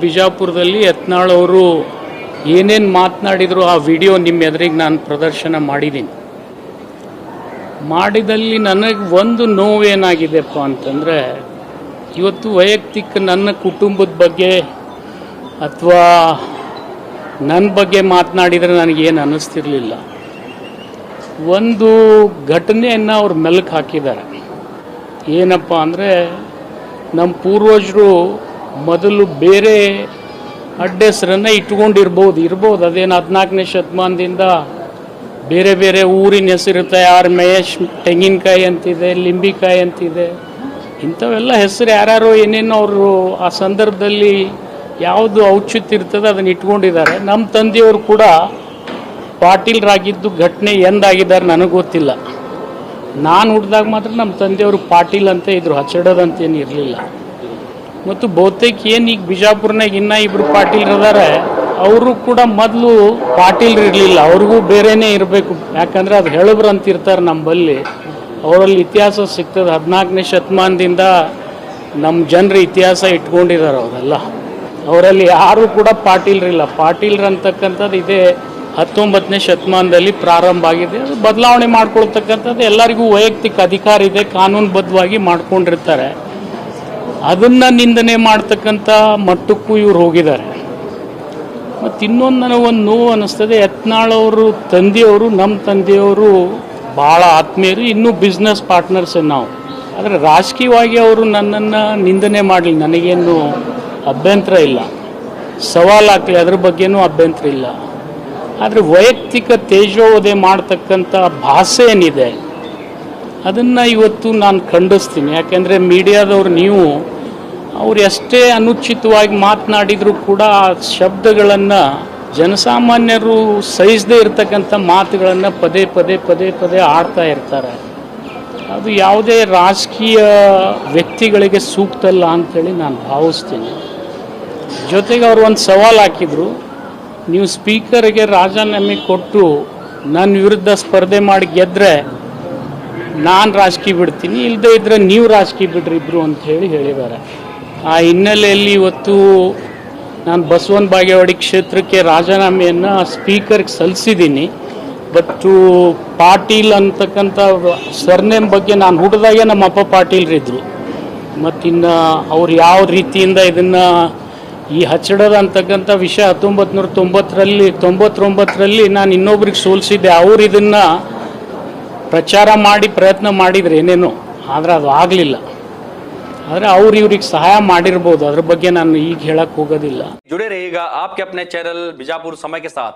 ಬಿಜಾಪುರದಲ್ಲಿ ಯತ್ನಾಳ್ ಅವರು ಏನೇನು ಮಾತನಾಡಿದ್ರು ಆ ವಿಡಿಯೋ ನಿಮ್ಮ ಎದುರಿಗೆ ನಾನು ಪ್ರದರ್ಶನ ಮಾಡಿದಲ್ಲಿ ನನಗೆ ಒಂದು ನೋವೇನಾಗಿದೆಪ್ಪ ಅಂತಂದರೆ, ಇವತ್ತು ವೈಯಕ್ತಿಕ ನನ್ನ ಕುಟುಂಬದ ಬಗ್ಗೆ ಅಥವಾ ನನ್ನ ಬಗ್ಗೆ ಮಾತನಾಡಿದರೆ ನನಗೇನು ಅನ್ನಿಸ್ತಿರ್ಲಿಲ್ಲ. ಒಂದು ಘಟನೆಯನ್ನು ಅವ್ರು ಮೆಲುಕು ಹಾಕಿದ್ದಾರೆ. ಏನಪ್ಪ ಅಂದರೆ, ನಮ್ಮ ಪೂರ್ವಜರು ಮೊದಲು ಬೇರೆ ಅಡ್ಡೆಸರನ್ನು ಇಟ್ಕೊಂಡಿರ್ಬೋದು. ಅದೇನು 14ನೇ ಶತಮಾನದಿಂದ ಬೇರೆ ಬೇರೆ ಊರಿನ ಹೆಸರಿರುತ್ತೆ. ಯಾರು ಮಹೇಶ್ ತೆಂಗಿನಕಾಯಿ ಅಂತಿದೆ, ಲಿಂಬಿಕಾಯಿ ಅಂತಿದೆ, ಇಂಥವೆಲ್ಲ ಹೆಸರು ಯಾರ್ಯಾರೋ ಏನೇನೋ ಅವರು ಆ ಸಂದರ್ಭದಲ್ಲಿ ಯಾವುದು ಔಚಿತ್ಯ ಇರ್ತದೆ ಅದನ್ನು ಇಟ್ಕೊಂಡಿದ್ದಾರೆ. ನಮ್ಮ ತಂದೆಯವರು ಕೂಡ ಪಾಟೀಲ್ರಾಗಿದ್ದು ಘಟನೆ ಎಂದಾಗಿದ್ದಾರೆ ನನಗೆ ಗೊತ್ತಿಲ್ಲ. ನಾನು ಹುಟ್ಟಿದಾಗ ಮಾತ್ರ ನಮ್ಮ ತಂದೆಯವರು ಪಾಟೀಲ್ ಅಂತ ಇದ್ರು, ಹಚ್ಚಡೋದಂತೇನು ಇರಲಿಲ್ಲ. ಮತ್ತು ಬಹುತೇಕ ಏನು ಈಗ ಬಿಜಾಪುರ್ನಾಗ ಇನ್ನೂ ಇಬ್ಬರು ಪಾಟೀಲ್ರಿದ್ದಾರೆ, ಅವರು ಕೂಡ ಮೊದಲು ಪಾಟೀಲ್ರು ಇರಲಿಲ್ಲ, ಅವ್ರಿಗೂ ಬೇರೆಯೇ ಇರಬೇಕು. ಯಾಕಂದರೆ ಅದು ಹೇಳಬ್ರು ಅಂತ ಇರ್ತಾರೆ ನಮ್ಮಲ್ಲಿ. ಅವರಲ್ಲಿ ಇತಿಹಾಸ ಸಿಗ್ತದೆ. 14ನೇ ಶತಮಾನದಿಂದ ನಮ್ಮ ಜನರ ಇತಿಹಾಸ ಇಟ್ಕೊಂಡಿದ್ದಾರೆ ಅವರೆಲ್ಲ. ಅವರಲ್ಲಿ ಯಾರೂ ಕೂಡ ಪಾಟೀಲ್ರಿಲ್ಲ. ಪಾಟೀಲ್ರು ಅಂತಕ್ಕಂಥದ್ದು ಇದೇ 19ನೇ ಶತಮಾನದಲ್ಲಿ ಪ್ರಾರಂಭ ಆಗಿದೆ. ಅದು ಬದಲಾವಣೆ ಮಾಡ್ಕೊಳ್ತಕ್ಕಂಥದ್ದು ಎಲ್ಲರಿಗೂ ವೈಯಕ್ತಿಕ ಅಧಿಕಾರ ಇದೆ, ಕಾನೂನುಬದ್ಧವಾಗಿ ಮಾಡ್ಕೊಂಡಿರ್ತಾರೆ. ಅದನ್ನು ನಿಂದನೆ ಮಾಡ್ತಕ್ಕಂಥ ಮಟ್ಟಕ್ಕೂ ಇವ್ರು ಹೋಗಿದ್ದಾರೆ. ಮತ್ತು ಇನ್ನೊಂದು ನನಗೊಂದು ನೋವು ಅನ್ನಿಸ್ತದೆ, ಯತ್ನಾಳ್ ಅವರು ತಂದೆಯವರು ನಮ್ಮ ತಂದೆಯವರು ಭಾಳ ಆತ್ಮೀಯರು, ಇನ್ನೂ ಬಿಸ್ನೆಸ್ ಪಾರ್ಟ್ನರ್ಸ್ ನಾವು. ಆದರೆ ರಾಜಕೀಯವಾಗಿ ಅವರು ನನ್ನನ್ನು ನಿಂದನೆ ಮಾಡಲಿ, ನನಗೇನು ಅಭ್ಯಂತರ ಇಲ್ಲ, ಸವಾಲಾಗಲಿ, ಅದ್ರ ಬಗ್ಗೆನೂ ಅಭ್ಯಂತರ ಇಲ್ಲ. ಆದರೆ ವೈಯಕ್ತಿಕ ತೇಜೋವಧೆ ಮಾಡ್ತಕ್ಕಂಥ ಭಾಷೆ ಏನಿದೆ ಅದನ್ನು ಇವತ್ತು ನಾನು ಖಂಡಿಸ್ತೀನಿ. ಯಾಕೆಂದರೆ ಮೀಡಿಯಾದವ್ರು ನೀವು ಅವ್ರು ಎಷ್ಟೇ ಅನುಚಿತವಾಗಿ ಮಾತನಾಡಿದರೂ ಕೂಡ ಆ ಶಬ್ದಗಳನ್ನು ಜನಸಾಮಾನ್ಯರು ಸಹಿಸದೇ ಇರತಕ್ಕಂಥ ಮಾತುಗಳನ್ನು ಪದೇ ಪದೇ ಪದೇ ಪದೇ ಆಡ್ತಾ ಇರ್ತಾರೆ. ಅದು ಯಾವುದೇ ರಾಜಕೀಯ ವ್ಯಕ್ತಿಗಳಿಗೆ ಸೂಕ್ತ ಅಲ್ಲ ಅಂಥೇಳಿ ನಾನು ಭಾವಿಸ್ತೀನಿ. ಜೊತೆಗೆ ಅವರು ಒಂದು ಸವಾಲು ಹಾಕಿದರು, ನೀವು ಸ್ಪೀಕರ್ಗೆ ರಾಜೀನಾಮೆ ಕೊಟ್ಟು ನನ್ನ ವಿರುದ್ಧ ಸ್ಪರ್ಧೆ ಮಾಡಿ ಗೆದ್ದರೆ ನಾನು ರಾಜಕೀಯ ಬಿಡ್ತೀನಿ, ಇಲ್ಲದೇ ಇದ್ದರೆ ನೀವು ರಾಜಕೀಯ ಬಿಡ್ರಿ ಇಬ್ಬರು ಅಂಥೇಳಿ ಹೇಳಿದ್ದಾರೆ. ಆ ಹಿನ್ನೆಲೆಯಲ್ಲಿ ಇವತ್ತು ನಾನು ಬಸವನ ಬಾಗೇವಾಡಿ ಕ್ಷೇತ್ರಕ್ಕೆ ರಾಜೀನಾಮೆಯನ್ನು ಸ್ಪೀಕರ್ಗೆ ಸಲ್ಲಿಸಿದ್ದೀನಿ. ಬಟ್ ಪಾಟೀಲ್ ಅಂತಕ್ಕಂಥ ಸರ್ನೇಮ್ ಬಗ್ಗೆ ನಾನು ಹುಟ್ಟಿದಾಗೆ ನಮ್ಮ ಅಪ್ಪ ಪಾಟೀಲ್ರಿದ್ದರು. ಮತ್ತಿನ್ನು ಅವ್ರು ಯಾವ ರೀತಿಯಿಂದ ಇದನ್ನು ಈ ಹಚ್ಚಡದ ಅಂತಕ್ಕಂಥ ವಿಷಯ 1999ರಲ್ಲಿ ನಾನು ಇನ್ನೊಬ್ರಿಗೆ ಸೋಲಿಸಿದ್ದೆ. ಅವ್ರು ಇದನ್ನು ಪ್ರಚಾರ ಮಾಡಿ ಪ್ರಯತ್ನ ಮಾಡಿದ್ರು ಏನೇನೋ, ಆದರೆ ಅದು ಆಗಲಿಲ್ಲ. ಆದರೆ ಅವ್ರು ಇವ್ರಿಗೆ ಸಹಾಯ ಮಾಡಿರ್ಬೋದು, ಅದ್ರ ಬಗ್ಗೆ ನಾನು ಈಗ ಹೇಳಕ್ಕೆ ಹೋಗೋದಿಲ್ಲ. जुड़े रहिएगा आपके अपने चैनल बीजापुर समय के साथ।